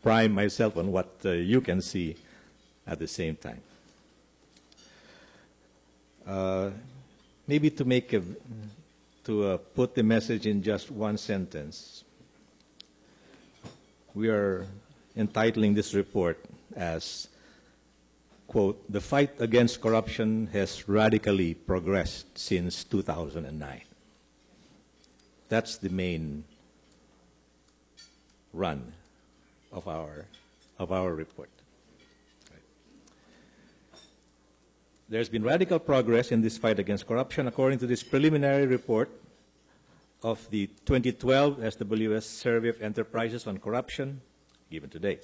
prime myself on what you can see at the same time. Maybe to put the message in just one sentence, we are entitling this report as, quote, "The fight against corruption has radically progressed since 2009. That's the main run of our report. Right. There's been radical progress in this fight against corruption according to this preliminary report of the 2012 SWS Survey of Enterprises on Corruption, given today.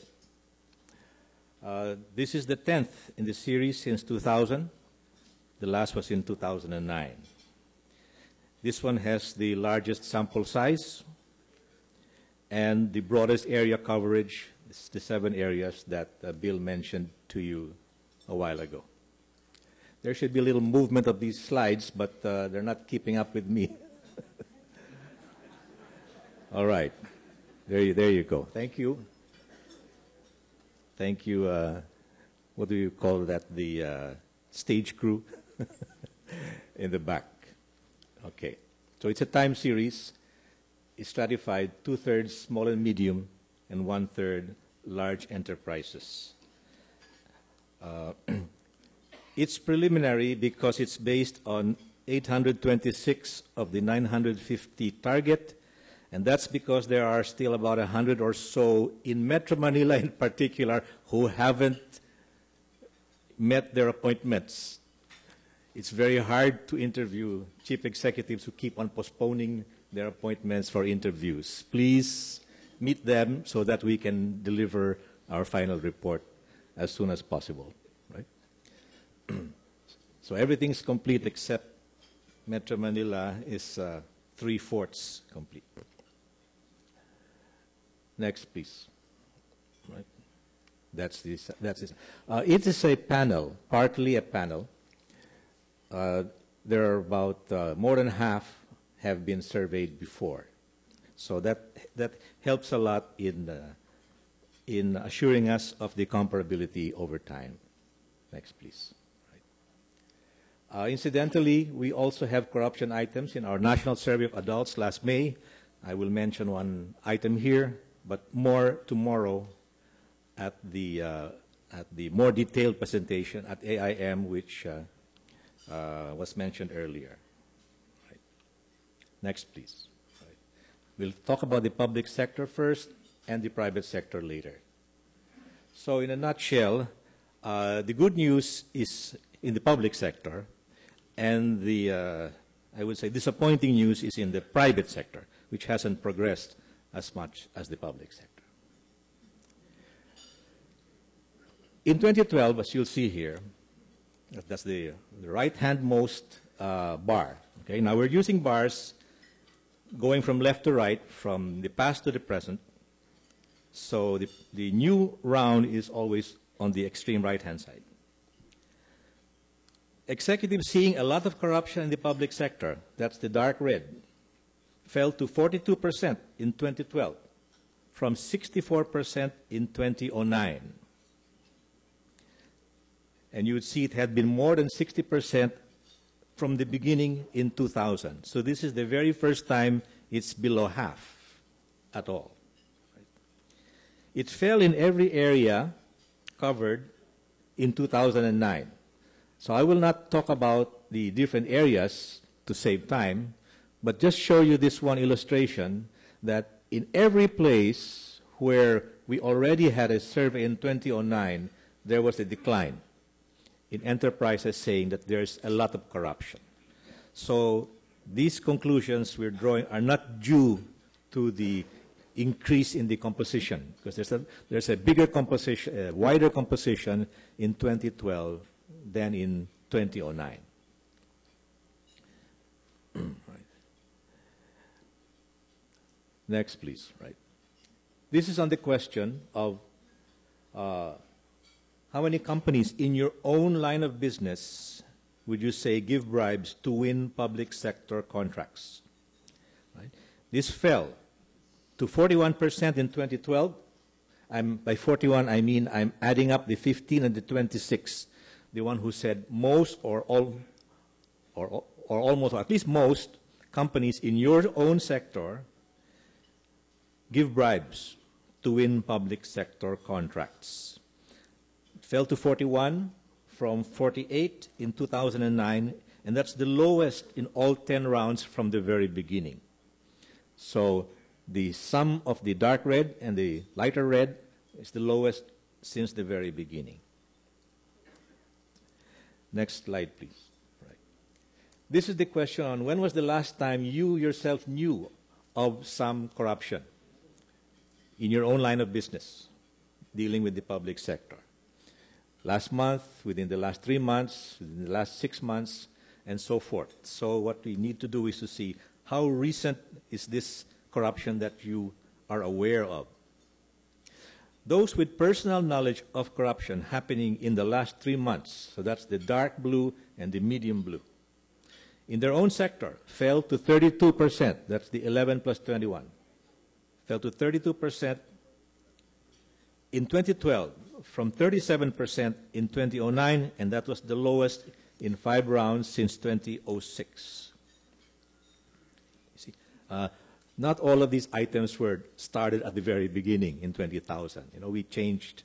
This is the 10th in the series since 2000. The last was in 2009. This one has the largest sample size and the broadest area coverage. It's the 7 areas that Bill mentioned to you a while ago. There should be a little movement of these slides, but they're not keeping up with me. All right. There you go. Thank you. Thank you. What do you call that? The stage crew in the back. Okay. So it's a time series. It's stratified 2/3 small and medium and 1/3 large enterprises. It's preliminary because it's based on 826 of the 950 target, and that's because there are still about 100 or so in Metro Manila in particular who haven't met their appointments. It's very hard to interview chief executives who keep on postponing their appointments for interviews. Please meet them so that we can deliver our final report as soon as possible, right? So everything's complete except Metro Manila is 3/4 complete. Next, please. Right. That's this. It is a panel, partly a panel. There are about more than half have been surveyed before, so that helps a lot in assuring us of the comparability over time. Next, please. Right. Incidentally, we also have corruption items in our national survey of adults last May. I will mention one item here, but more tomorrow at the more detailed presentation at AIM, which was mentioned earlier. Right. Next, please. Right. We'll talk about the public sector first and the private sector later. So in a nutshell, the good news is in the public sector, and the, I would say, disappointing news is in the private sector, which hasn't progressed as much as the public sector. In 2012, as you'll see here, that's the right-handmost bar. Okay, now we're using bars going from left to right, from the past to the present. So the new round is always on the extreme right-hand side. Executives seeing a lot of corruption in the public sector, that's the dark red, fell to 42% in 2012 from 64% in 2009. And you would see it had been more than 60% from the beginning in 2000. So this is the very first time it's below half at all. It fell in every area covered in 2009. So I will not talk about the different areas to save time, but just show you this one illustration that in every place where we already had a survey in 2009, there was a decline in enterprises saying that there's a lot of corruption. So these conclusions we're drawing are not due to the increase in the composition, because there's a bigger composition, a wider composition in 2012 than in 2009. Right. Next, please. Right. This is on the question of how many companies in your own line of business would you say give bribes to win public sector contracts? Right. This fell to 41% in 2012 By 41, I mean I'm adding up the 15 and the 26. The one who said most or all, or almost, or at least most companies in your own sector give bribes to win public sector contracts. It fell to 41 from 48 in 2009, and that's the lowest in all 10 rounds from the very beginning. So the sum of the dark red and the lighter red is the lowest since the very beginning. Next slide, please. Right. This is the question on when was the last time you yourself knew of some corruption in your own line of business dealing with the public sector. Last month, within the last 3 months, within the last 6 months, and so forth. So what we need to do is to see how recent is this corruption that you are aware of. Those with personal knowledge of corruption happening in the last 3 months, so that's the dark blue and the medium blue, in their own sector fell to 32%, that's the 11 plus 21, fell to 32% in 2012 from 37% in 2009, and that was the lowest in 5 rounds since 2006. You see, not all of these items were started at the very beginning in 20,000. You know, we changed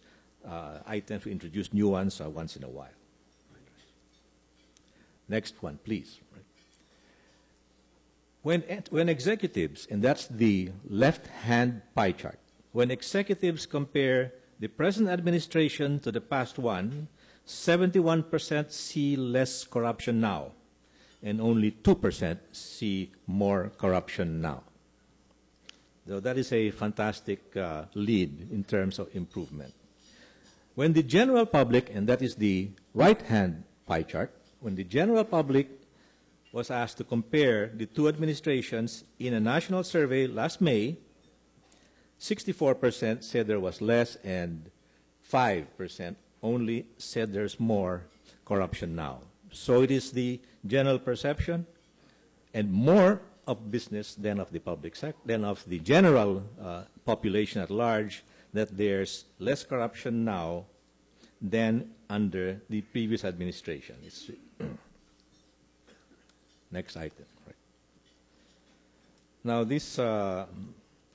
items, we introduced new ones once in a while. Next one, please. When executives, and that's the left-hand pie chart, when executives compare the present administration to the past one, 71% see less corruption now, and only 2% see more corruption now. So that is a fantastic lead in terms of improvement. When the general public, and that is the right-hand pie chart, when the general public was asked to compare the two administrations in a national survey last May, 64% said there was less and 5% only said there's more corruption now. So it is the general perception and more of business than of the public sector, than of the general population at large, that there's less corruption now than under the previous administration. Next item. Right. Now, these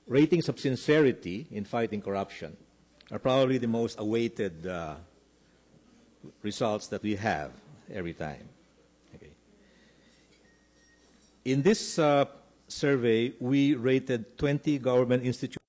ratings of sincerity in fighting corruption are probably the most awaited results that we have every time. Okay. In this survey, we rated 20 government institutions